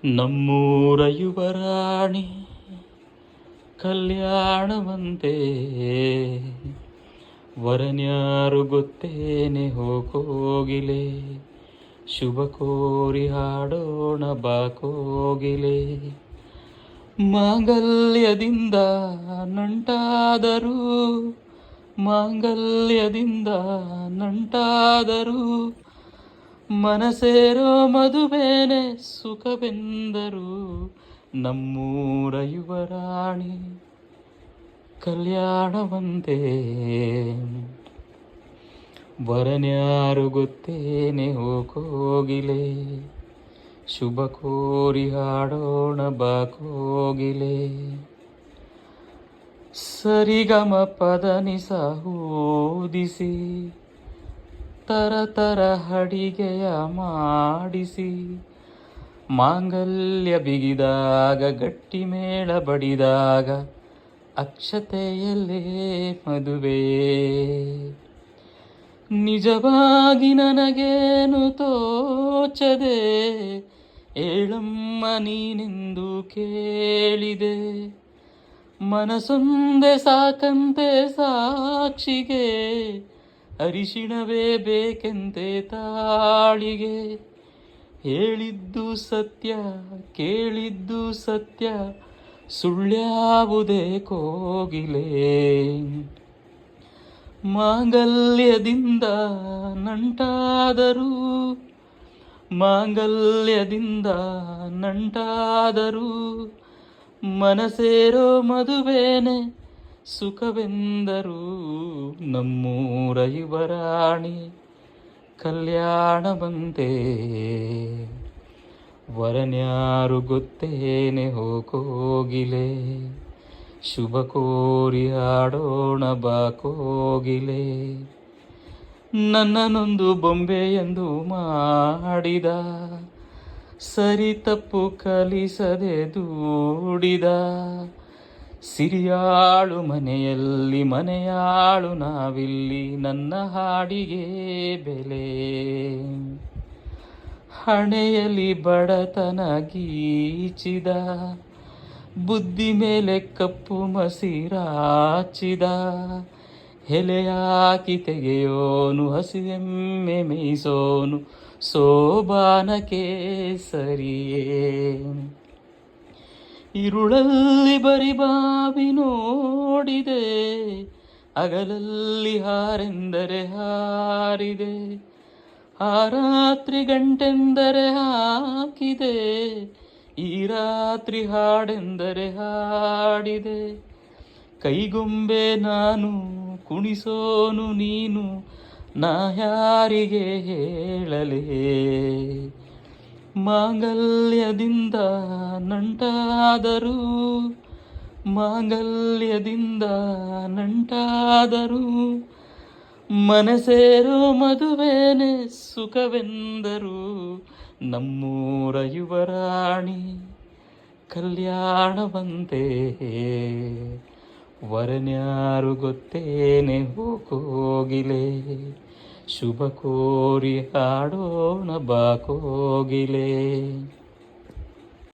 ನಮ್ಮೂರ ಯುವರಾಣಿ ಕಲ್ಯಾಣವಂತೆ, ವರನ್ಯಾರು ಗೊತ್ತೇನೆ ಹೋಗೋಗಿಲೆ, ಶುಭ ಕೋರಿ ಹಾಡೋಣ ಬಾಕೋಗಿಲೆ. ಮಾಂಗಲ್ಯದಿಂದ ನಂಟಾದರೂ, ಮಾಂಗಲ್ಯದಿಂದ ನಂಟಾದರೂ, ಮನಸೇರೋ ಮದುವೇನೆ ಸುಖವೆಂದರು. ನಮ್ಮೂರ ಯುವರಾಣಿ ಕಲ್ಯಾಣವಂತೆ, ವರನ್ಯಾರು ಗೊತ್ತೇನೆ ಹೋಗೋಗಿಲೆ, ಶುಭ ಕೋರಿ ಹಾಡೋಣ ಬಾಕೋಗಿಲೆ. ಸರಿಗಮ ಪದನಿಸ ಓದಿಸಿ, ತರ ಅಡಿಗೆಯ ಮಾಡಿಸಿ, ಮಾಂಗಲ್ಯ ಬಿಗಿದಾಗ ಗಟ್ಟಿ ಮೇಳ ಬಡಿದಾಗ, ಅಕ್ಷತೆಯಲ್ಲೇ ಮದುವೆ. ನಿಜವಾಗಿ ನನಗೇನು ತೋಚದೆ, ಏಳಮ್ಮ ನೀನೆಂದು ಕೇಳಿದೆ. ಮನಸೊಂದೆ ಸಾಕಂತೆ ಸಾಕ್ಷಿಗೆ, ಅರಿಶಿಣವೇ ಬೇಕೆಂತೆ ತಾಳಿಗೆ. ಹೇಳಿದ್ದು ಸತ್ಯ ಕೇಳಿದ್ದು ಸತ್ಯ, ಸುಳ್ಳ್ಯಾವುದೇ ಕೋಗಿಲೆ. ಮಾಂಗಲ್ಯದಿಂದ ನಂಟಾದರೂ, ಮಾಂಗಲ್ಯದಿಂದ ನಂಟಾದರೂ, ಮನಸೇರೋ ಮದುವೇನೆ ಸುಖವೆಂದರು. ನಮ್ಮೂರ ಯುವರಾಣಿ ಕಲ್ಯಾಣವಂತೆ, ವರನ್ಯಾರು ಗೊತ್ತೇನೆ ಹೋಗೋಗಿಲೆ, ಶುಭ ಕೋರಿ ಹಾಡೋಣ ಬಾಕೋಗಿಲೆ. ನನ್ನನೊಂದು ಬೊಂಬೆ ಎಂದು ಮಾಡಿದ, ಸರಿ ತಪ್ಪು ಕಲಿಸದೆ ದೂಡಿದ. ಸಿರಿಯಾಳು ಮನೆಯಲ್ಲಿ ಮನೆಯಾಳು ನಾವಿಲ್ಲಿ, ನನ್ನ ಹಾಡಿಗೆ ಬೆಲೆ. ಹಣೆಯಲ್ಲಿ ಬಡತನ ಗೀಚಿದ, ಬುದ್ಧಿ ಮೇಲೆ ಕಪ್ಪು ಮಸಿರಾಚಿದ. ಎಲೆಯಾಕಿ ತೆಗೆಯೋನು ಹಸಿವೆಮ್ಮೆ ಮೇಯಿಸೋನು, ಸೋಬಾನಕ್ಕೆ ಸರಿಯೇ. ಇರುಳಲ್ಲಿ ಬರಿಬಾವಿ ನೋಡಿದೆ, ಅಗಲಲ್ಲಿ ಹಾರೆಂದರೆ ಹಾರಿದೆ. ಆ ರಾತ್ರಿ ಗಂಟೆಂದರೆ ಹಾಕಿದೆ, ಈ ರಾತ್ರಿ ಹಾಡೆಂದರೆ ಹಾಡಿದೆ. ಕೈಗೊಂಬೆ ನಾನು ಕುಣಿಸೋನು ನೀನು, ನಾ ಯಾರಿಗೆ ಹೇಳಲೇ. ಮಾಂಗಲ್ಯದಿಂದ ನಂಟಾದರೂ, ಮಾಂಗಲ್ಯದಿಂದ ನಂಟಾದರೂ, ಮನಸೇರೋ ಮದುವೇನೆ ಸುಖವೆಂದರು. ನಮ್ಮೂರ ಯುವರಾಣಿ ಕಲ್ಯಾಣವಂತೆ, ವರನ್ಯಾರು ಗೊತ್ತೇನೆ ಹೋಗೋಗಿಲೆ, ಶುಭ ಕೋರಿ ಹಾಡೋಣ ಬಾಕೋಗಿಲೆ.